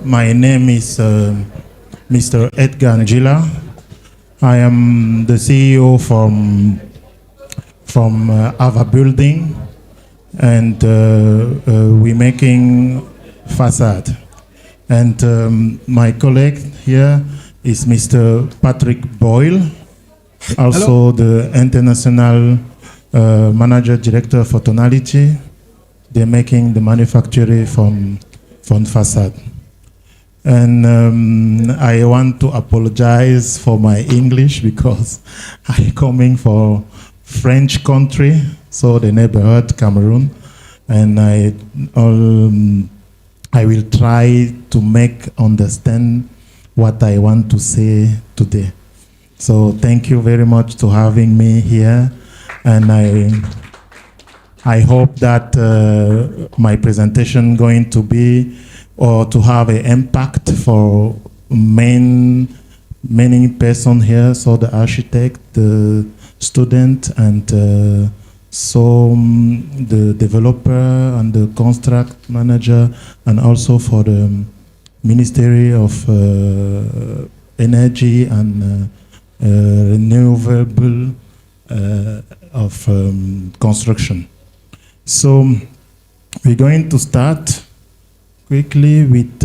My name is Mr. Edger Njila. I am the CEO from Ava Building, and we're making facade. And my colleague here is Mr. Patrick Beul, also the international manager director for Tonality. They're making the manufacturing from facade. And I want to apologize for my English because I'm coming from French country, so the neighborhood Cameroon, and I will try to make understand what I want to say today. So thank you very much for having me here, and I hope that my presentation going to be or to have an impact for many person here, so the architect, the student, and the developer and the construct manager, and also for the Ministry of Energy and Renewable of Construction. So we're going to start quickly with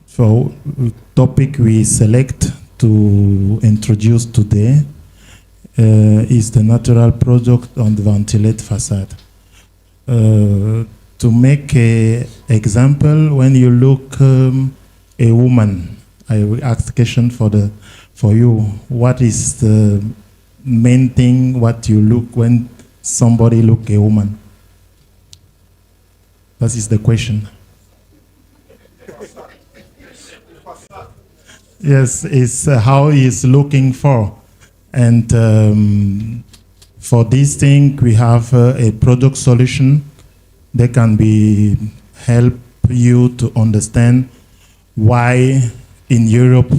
for topic we select to introduce today is the natural product on the ventilate facade. To make an example, when you look a woman, I will ask the question for you. What is the main thing what you look when somebody look a woman? That is the question. Yes, it's how he is looking for. And for this thing, we have a product solution that can be help you to understand why in Europe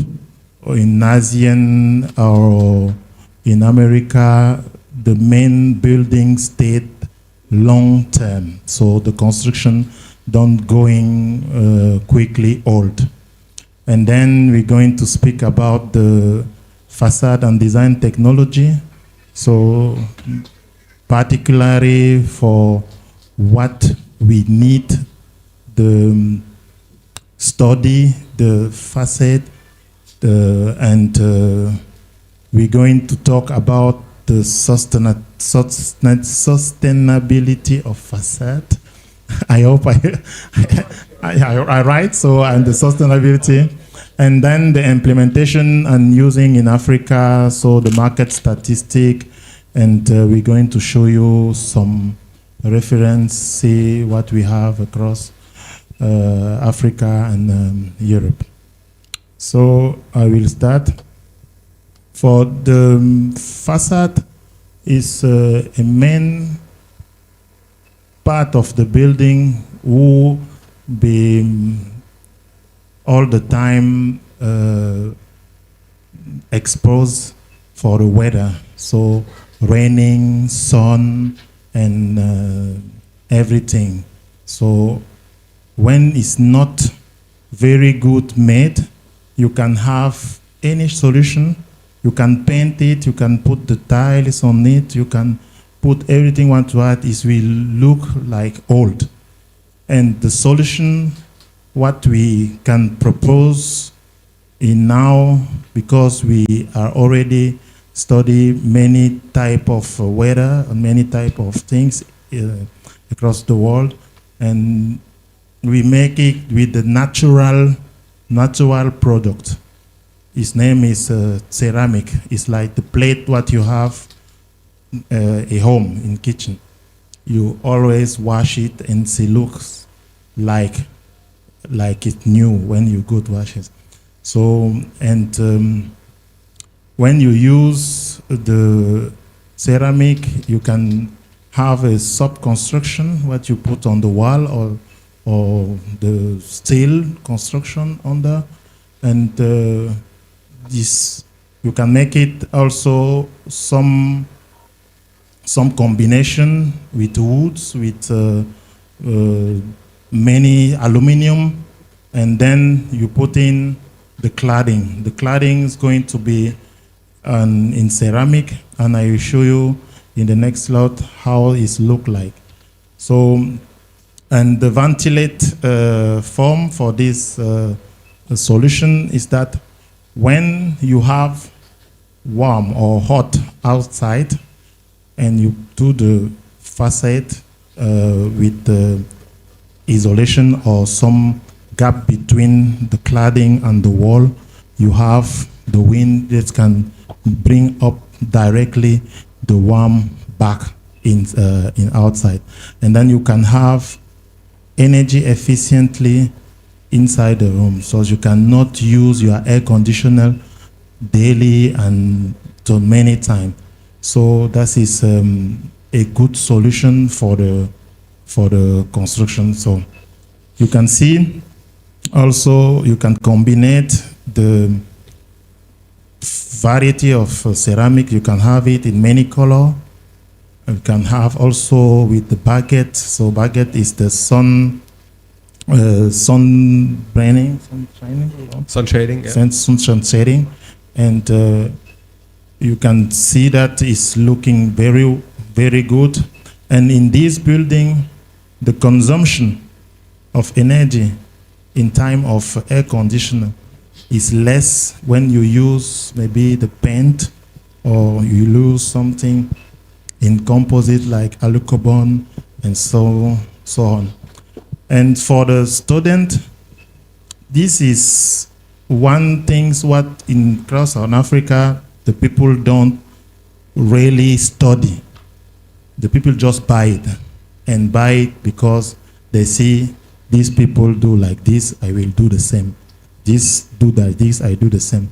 or in ASEAN or in America, the main building stayed long term, so the construction don't going quickly old. And then we're going to speak about the facade and design technology, so particularly for what we need, the study, the facade, and we're going to talk about the sustainability of facade. I hope I write, so, and the sustainability. And then the implementation and using in Africa, so the market statistic, and we're going to show you some reference, see what we have across Africa and Europe. So I will start. For the facade is a main part of the building who be all the time exposed for the weather. So raining, sun, and everything. So when it's not very good made, you can have any solution. You can paint it, you can put the tiles on it, you can put everything you want to add, it will look like old. And the solution, what we can propose in now, because we are already study many type of weather and many type of things across the world, and we make it with the natural product. His name is ceramic. It's like the plate what you have a home in kitchen. You always wash it and it looks like it's new when you go to wash it. So, and when you use the ceramic, you can have a sub-construction, what you put on the wall, or the steel construction under, and this you can make it also some combination with woods, with many aluminum, and then you put in the cladding. The cladding is going to be in ceramic, and I will show you in the next slide how it look like. So, and the ventilate form for this solution is that when you have warm or hot outside and you do the facade with the isolation or some gap between the cladding and the wall, you have the wind that can bring up directly the warm back in outside. And then you can have energy efficiently inside the room, so you cannot use your air conditioner daily and to many times. So that is a good solution for the construction. So you can see also you can combine the variety of ceramic. You can have it in many color. You can have also with the baguette. So baguette is the sun shading, yeah. Sun shading, and you can see that it's looking very, very good. And in this building, the consumption of energy in time of air conditioner is less when you use maybe the paint or you use something in composite like alucobond and so on. And for the student, this is one thing what in across South Africa the people don't really study. The people just buy it, and buy it because they see these people do like this, I will do the same. This do like this, I do the same.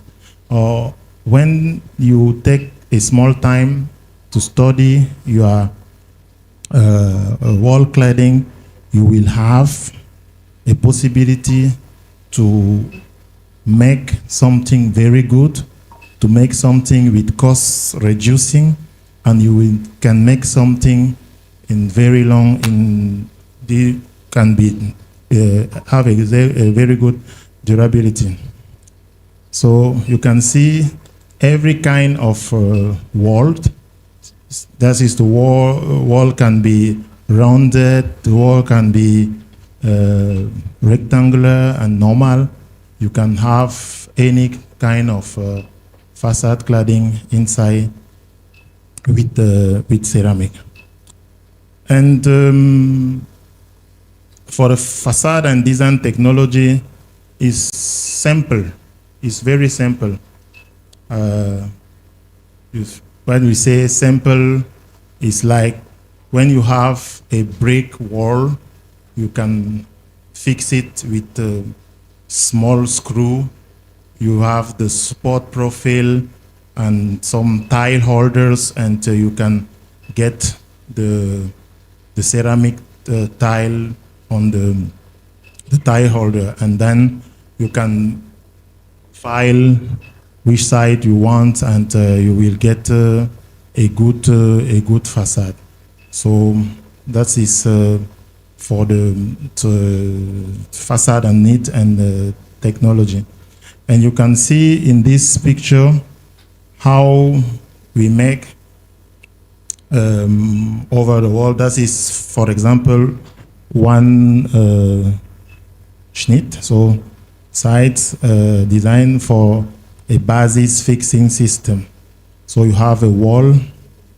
Or when you take a small time to study your wall cladding, you will have a possibility to make something very good, to make something with cost reducing, and you can make something in very long, can be have a very good durability. So you can see every kind of wall. That is, the wall can be rounded, the wall can be rectangular and normal. You can have any kind of facade cladding inside with ceramic. And for the facade and design technology is simple. It's very simple. When we say simple, it's like when you have a brick wall, you can fix it with a small screw. You have the support profile and some tile holders, and you can get the ceramic tile on the tile holder, and then you can file which side you want, and you will get a good facade. So that is for the facade and need and technology. And you can see in this picture how we make over the wall. That is, for example, one Schnitt, so sides designed for a basis fixing system. So you have a wall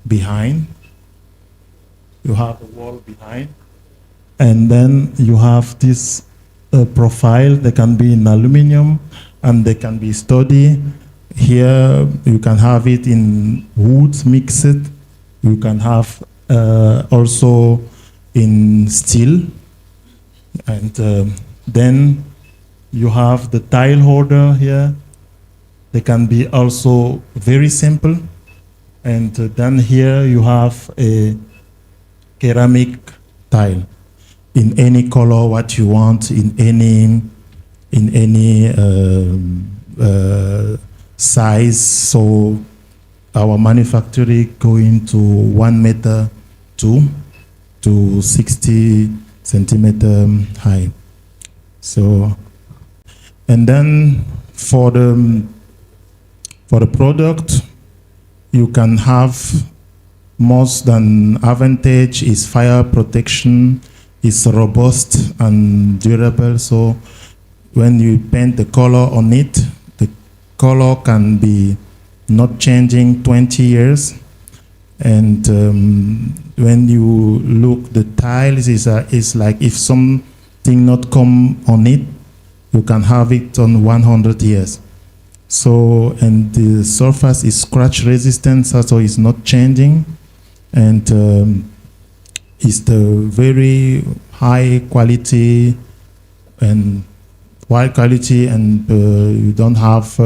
behind. You have a wall behind, and then you have this profile. They can be in aluminum, and they can be sturdy. Here you can have it in wood mixed. You can have also in steel, and then you have the tile holder here. They can be also very simple, and then here you have a ceramic tile in any color what you want, in any size. So our manufacturing going to 1 meter to 60 centimeter high. So And then for the product, you can have most than advantage is fire protection, is robust and durable. So when you paint the color on it, the color can be not changing 20 years. And when you look, the tiles is like if something not come on it, you can have it on 100 years. So, and the surface is scratch resistant, so it's not changing. And it's the very high quality and wide quality, and you don't have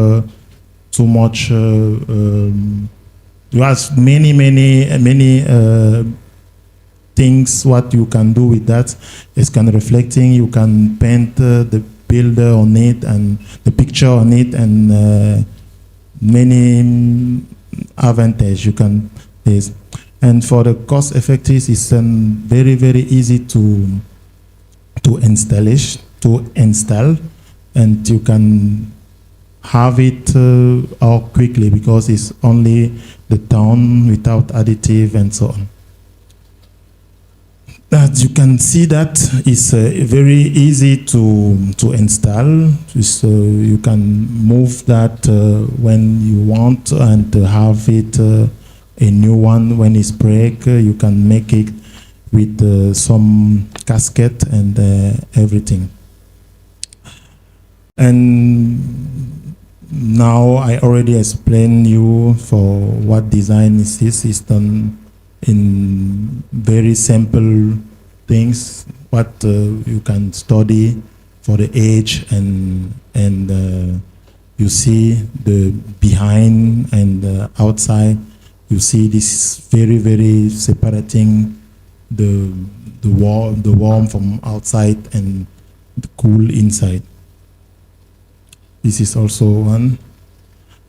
too much. You have many things what you can do with that. It's kind of reflecting. You can paint the builder on it and the picture on it, and many advantage you can this. And for the cost effective, it's very easy to install, and you can have it out quickly because it's only the tone without additive and so on. As you can see, that is very easy to install. So you can move that when you want, and have it a new one when it's break. You can make it with some gasket and everything. And now I already explained you for what design is this. It's done in very simple things, what you can study for the age, and you see the behind and outside. You see this very separating the warm from outside and the cool inside. This is also one.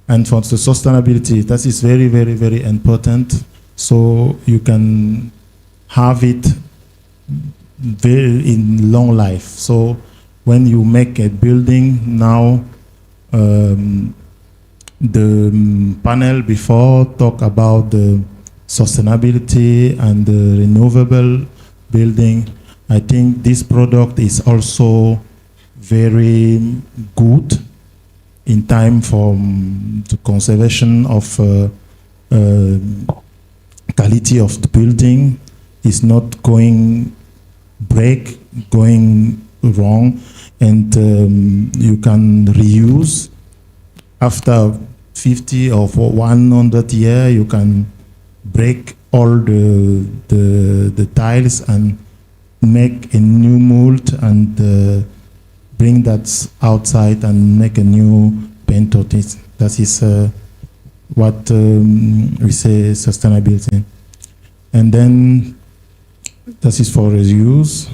And for the sustainability, that is very important. So you can have it very in long life. So when you make a building now, the panel before talk about the sustainability and the renewable building. I think this product is also very good in time for the conservation of quality of the building. Is not going wrong, and you can reuse after 50 or 100 years. You can break all the tiles and make a new mold, and bring that outside and make a new paint of it. That is what we say sustainability. And then that is for reuse.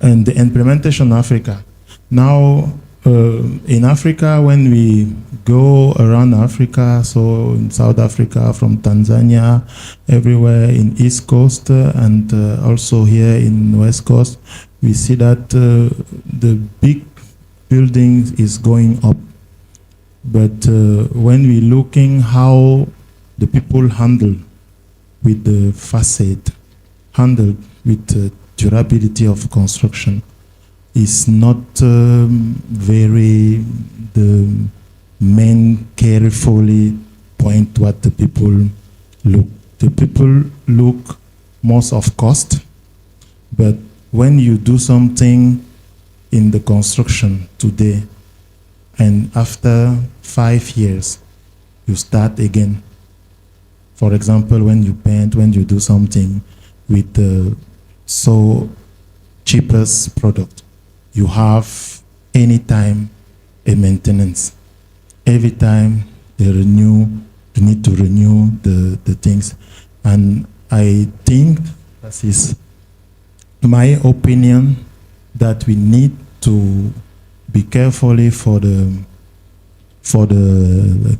And the implementation in Africa. Now, in Africa, when we go around Africa, so in South Africa, from Tanzania, everywhere in East Coast, and also here in West Coast, we see that the big buildings is going up. But when we looking how the people handle with the facade, handle with the durability of construction, is not very the main carefully point what the people look. The people look most of cost, but when you do something in the construction today, and after 5 years, you start again. For example, when you paint, when you do something with the so cheapest product, you have anytime a maintenance. Every time they renew, you need to renew the things. And I think that is my opinion, that we need to be carefully for the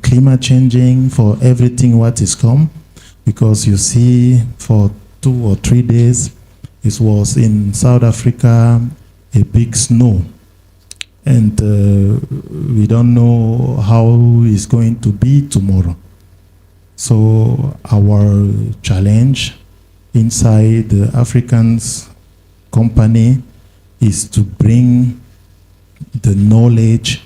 climate changing, for everything what is come, because you see for 2 or 3 days, it was in South Africa, a big snow. and we don't know how it's going to be tomorrow. So our challenge inside the Africans company is to bring the knowledge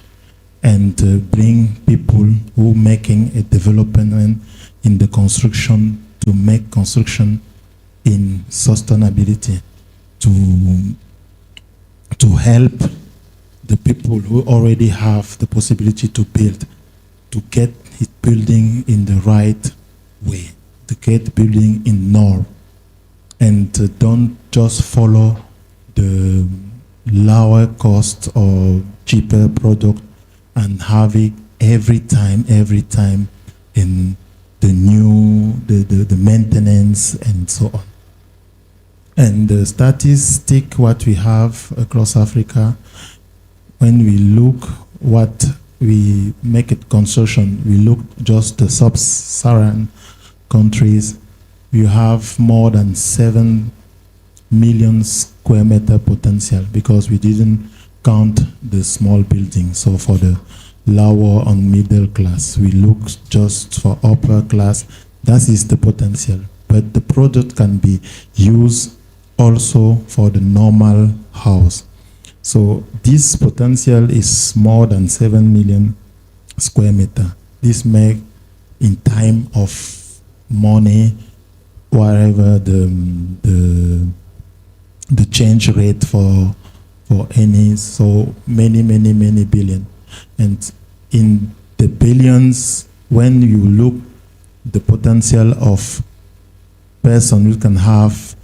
and bring people who making a development in the construction to make construction in sustainability, to help the people who already have the possibility to build, to get his building in the right way, to get building in norm, and don't just follow the lower cost or cheaper product and have it every time in the new, the maintenance and so on. And the statistic what we have across Africa, when we look what we make it construction, we look just the sub-Saharan countries, we have more than 7 million square meter potential because we didn't count the small buildings. So for the lower and middle class, we look just for upper class. That is the potential. But the product can be used also for the normal house. So this potential is more than 7 million square meter. This make in time of money, whatever the change rate for any, so many billion. And in the billions, when you look the potential of person who can have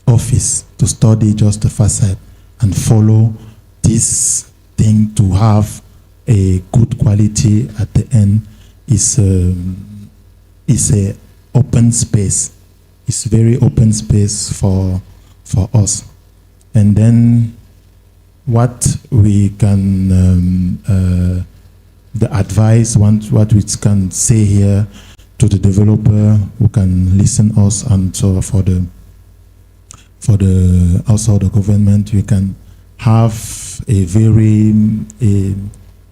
office to study just the facade and follow this thing to have a good quality at the end is a open space. It's very open space for us. And then what we can the advice what we can say here to the developer who can listen us, and so for the also the government, we can have a very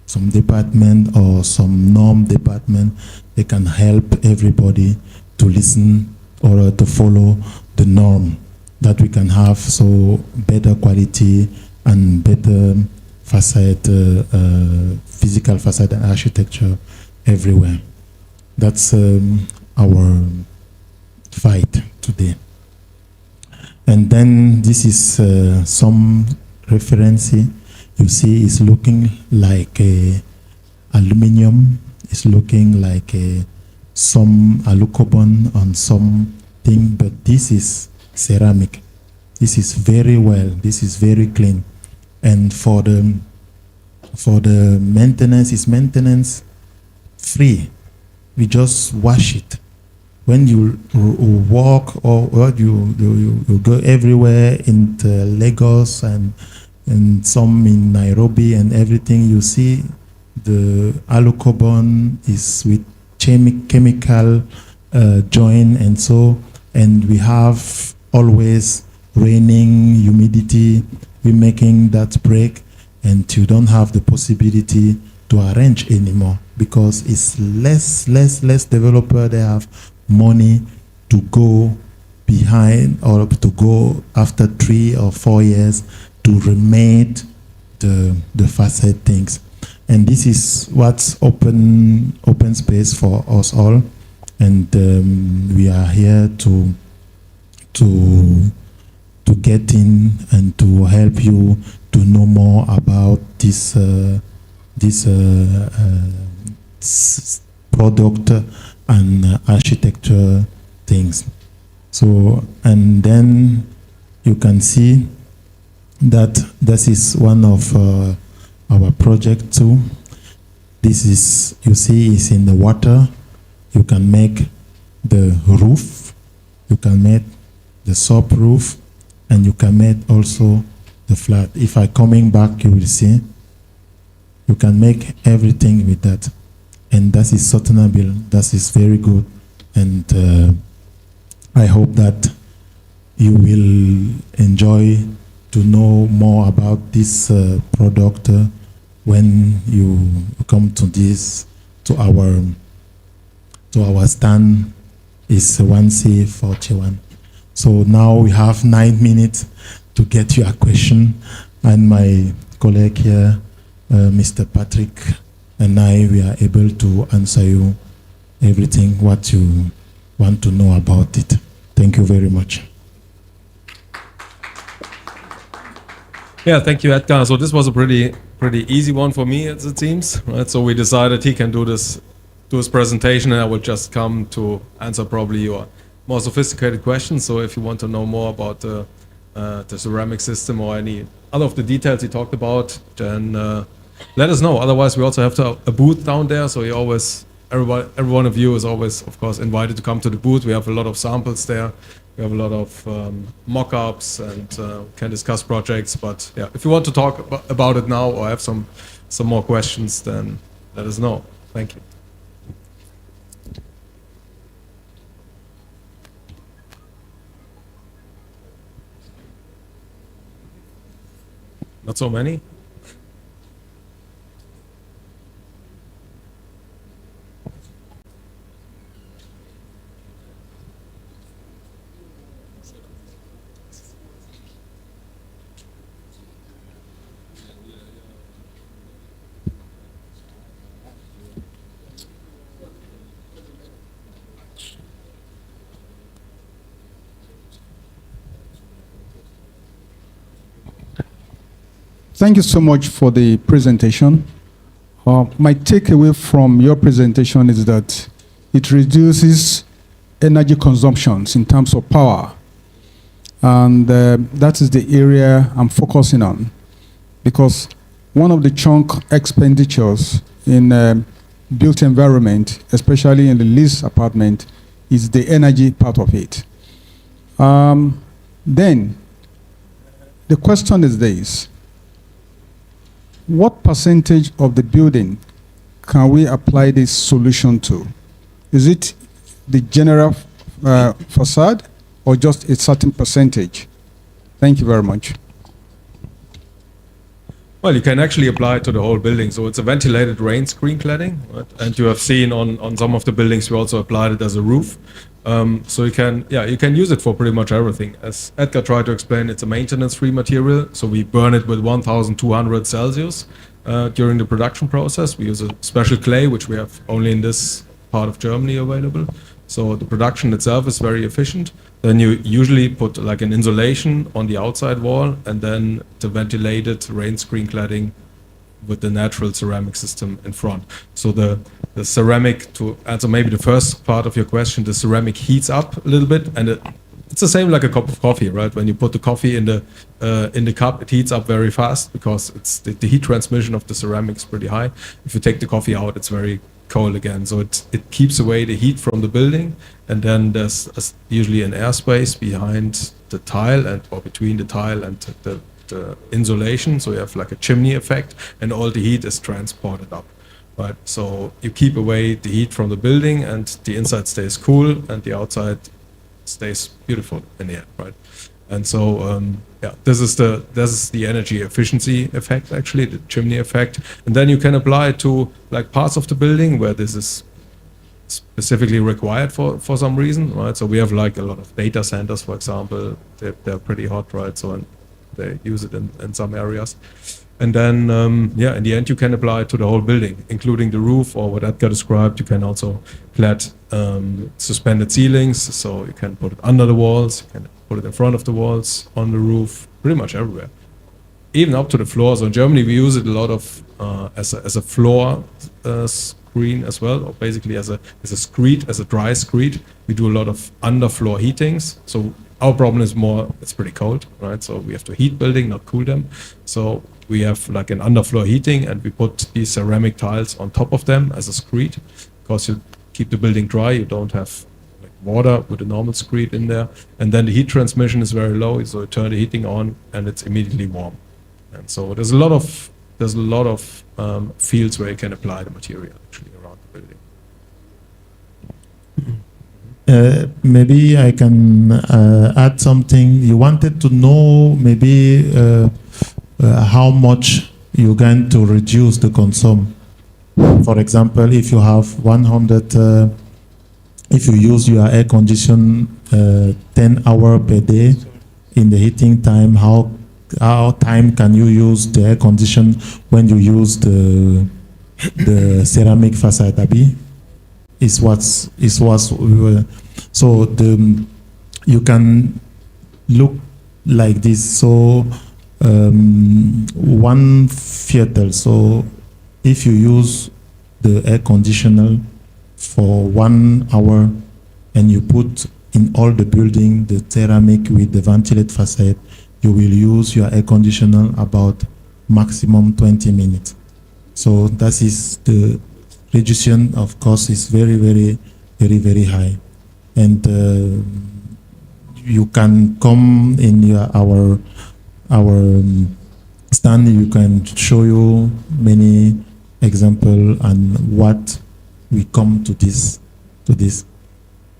some department or some norm department. They can help everybody to listen or to follow the norm that we can have, so better quality and better facade, physical facade and architecture everywhere. That's our fight today. And then this is some reference. You see, it's looking like aluminum. It's looking like some alucobon on something, but this is ceramic. This is very well. This is very clean. And for the maintenance, it's maintenance free. We just wash it. When you walk or you go everywhere in Lagos and some in Nairobi and everything, you see the alucobon is with chemical join, and so, and we have always raining, humidity, we're making that break, and you don't have the possibility to arrange anymore because it's less developer. They have money to go behind or to go after 3 or 4 years to remake the facade things. And this is what's open space for us all, and we are here to get in and to help you to know more about this product and architecture things. So, and then you can see that this is one of our project too. This is, you see, is in the water. You can make the roof, you can make the sub roof, and you can make also the flat. If I coming back, you will see, you can make everything with that. And that is sustainable, that is very good. And I hope that you will enjoy to know more about this product when you come to our stand is 1C41. So now we have 9 minutes to get your question, and my colleague here, Mr. Patrick, and we are able to answer you everything what you want to know about it. Thank you very much. Yeah, thank you, Edgar. So this was a pretty easy one for me, as it seems. Right? So we decided he can do his presentation, and I will just come to answer probably your more sophisticated questions. So if you want to know more about the ceramic system or any other of the details he talked about, then let us know. Otherwise, we also have a booth down there. So every one of you is always, of course, invited to come to the booth. We have a lot of samples there. We have a lot of mock-ups and can discuss projects. But yeah, if you want to talk about it now or have some more questions, then let us know. Thank you. Not so many? Thank you so much for the presentation. My takeaway from your presentation is that it reduces energy consumptions in terms of power. And that is the area I'm focusing on, because one of the chunk expenditures in built environment, especially in the leased apartment, is the energy part of it. Then the question is this: what percentage of the building can we apply this solution to? Is it the general facade or just a certain percentage? Thank you very much. Well, you can actually apply it to the whole building. So it's a ventilated rain screen cladding, right? And you have seen on some of the buildings, we also applied it as a roof. So you can use it for pretty much everything. As Edgar tried to explain, it's a maintenance-free material. So we burn it with 1,200 Celsius during the production process. We use a special clay, which we have only in this part of Germany available. So the production itself is very efficient. Then you usually put like an insulation on the outside wall, and then the ventilated rain screen cladding with the natural ceramic system in front. So the ceramic, to answer maybe the first part of your question, the ceramic heats up a little bit, and it's the same like a cup of coffee, right? When you put the coffee in the cup, it heats up very fast because it's the heat transmission of the ceramic is pretty high. If you take the coffee out, it's very cold again. So it keeps away the heat from the building, and then there's usually an airspace behind the tile or between the tile and the insulation. So you have like a chimney effect, and all the heat is transported up. Right, so you keep away the heat from the building, and the inside stays cool, and the outside stays beautiful in the air, right? And so, this is the energy efficiency effect, actually, the chimney effect. And then you can apply it to like parts of the building where this is specifically required for some reason, right? So we have like a lot of data centers, for example. They're pretty hot, right? So they use it in some areas. And then, in the end, you can apply it to the whole building, including the roof, or what Edgar described. You can also clad suspended ceilings, so you can put it under the walls, you can put it in front of the walls, on the roof, pretty much everywhere, even up to the floor. So in Germany, we use it a lot of as a floor screen as well, or basically as a screed, as a dry screed. We do a lot of underfloor heatings. So our problem is more, it's pretty cold, right? So we have to heat building, not cool them. So we have like an underfloor heating, and we put these ceramic tiles on top of them as a screed, because you keep the building dry. You don't have like water with a normal screed in there, and then the heat transmission is very low. So you turn the heating on, and it's immediately warm. And so there's a lot of fields where you can apply the material actually around the building. Maybe I can add something. You wanted to know maybe how much you're going to reduce the consumption. For example, if you have 100, if you use your air condition 10 hours per day in the heating time, how time can you use the air condition when you use the ceramic facade? Abi? Is what's we were, so you can look like this. So one theater. So if you use the air conditioner for 1 hour and you put in all the building the ceramic with the ventilated facade, you will use your air conditioner about maximum 20 minutes. So that is the reduction of cost is very high, and you can come in our stand. You can show you many example and what we come to this.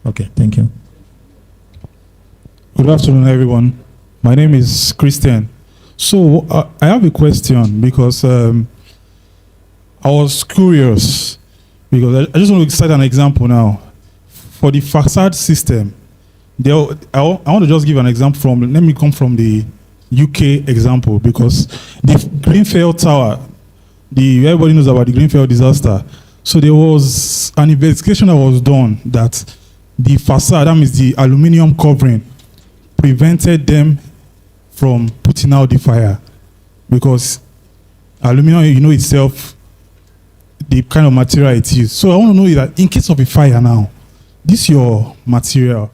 Okay, thank you. Good afternoon, everyone. My name is Christian. So I have a question because I was curious, because I just want to cite an example now. For the facade system, I want to just give an example let me come from the UK example, because the Grenfell Tower, everybody knows about the Grenfell disaster. So there was an investigation that was done that the facade, that means the aluminium covering, prevented them from putting out the fire, because aluminum, you know itself, the kind of material it is. So I want to know that in case of a fire now, this your material,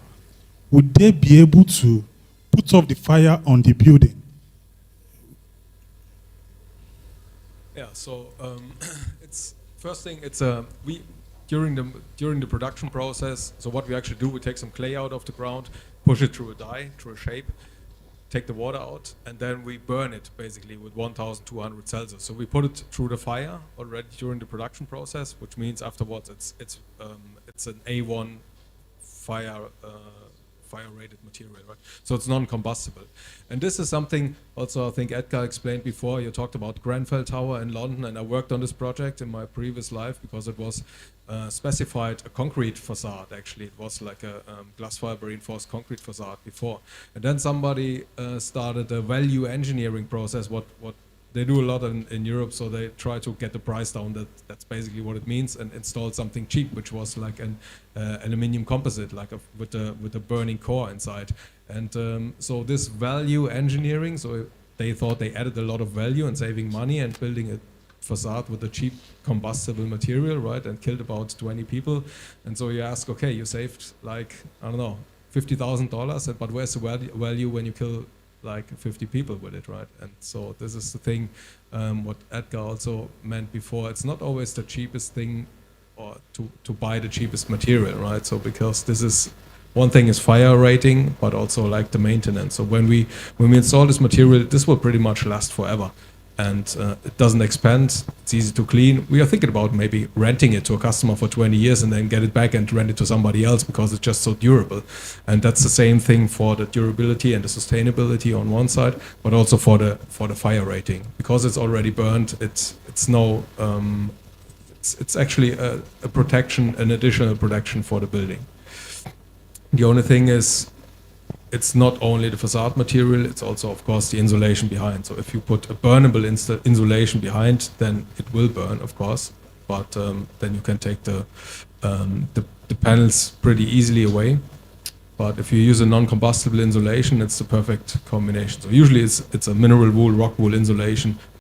would they be able to put off the fire on the building? Yeah. So it's first thing. It's we during the production process. So what we actually do, we take some clay out of the ground, push it through a die, through a shape, take the water out, and then we burn it basically with 1,200 Celsius. So we put it through the fire already during the production process, which means afterwards it's an A1 fire-rated material, right? So it's non-combustible. And this is something also I think Edgar explained before. You talked about Grenfell Tower in London, and I worked on this project in my previous life because it was specified a concrete facade. Actually, it was like a glass fiber reinforced concrete facade before. And then somebody started a value engineering process. What they do a lot in Europe, so they try to get the price down. That's basically what it means, and installed something cheap, which was like an aluminium composite, like with a burning core inside. And so this value engineering, so they thought they added a lot of value and saving money and building a facade with a cheap combustible material, right, and killed about 20 people. And so you ask, okay, you saved like, I don't know, $50,000, but where's the value when you kill like 50 people with it, right? And so this is the thing, what Edgar also meant before. It's not always the cheapest thing or to buy the cheapest material, right? So because this is, one thing is fire rating, but also like the maintenance. So when we install this material, this will pretty much last forever. And it doesn't expand, it's easy to clean. We are thinking about maybe renting it to a customer for 20 years and then get it back and rent it to somebody else because it's just so durable. And that's the same thing for the durability and the sustainability on one side, but also for the fire rating. Because it's already burned, it's actually a protection, an additional protection for the building. The only thing is, it's not only the facade material, it's also, of course, the insulation behind. So if you put a burnable insulation behind, then it will burn, of course. But then you can take the panels pretty easily away. But if you use a non-combustible insulation, it's the perfect combination. So usually it's a mineral wool, rock wool insulation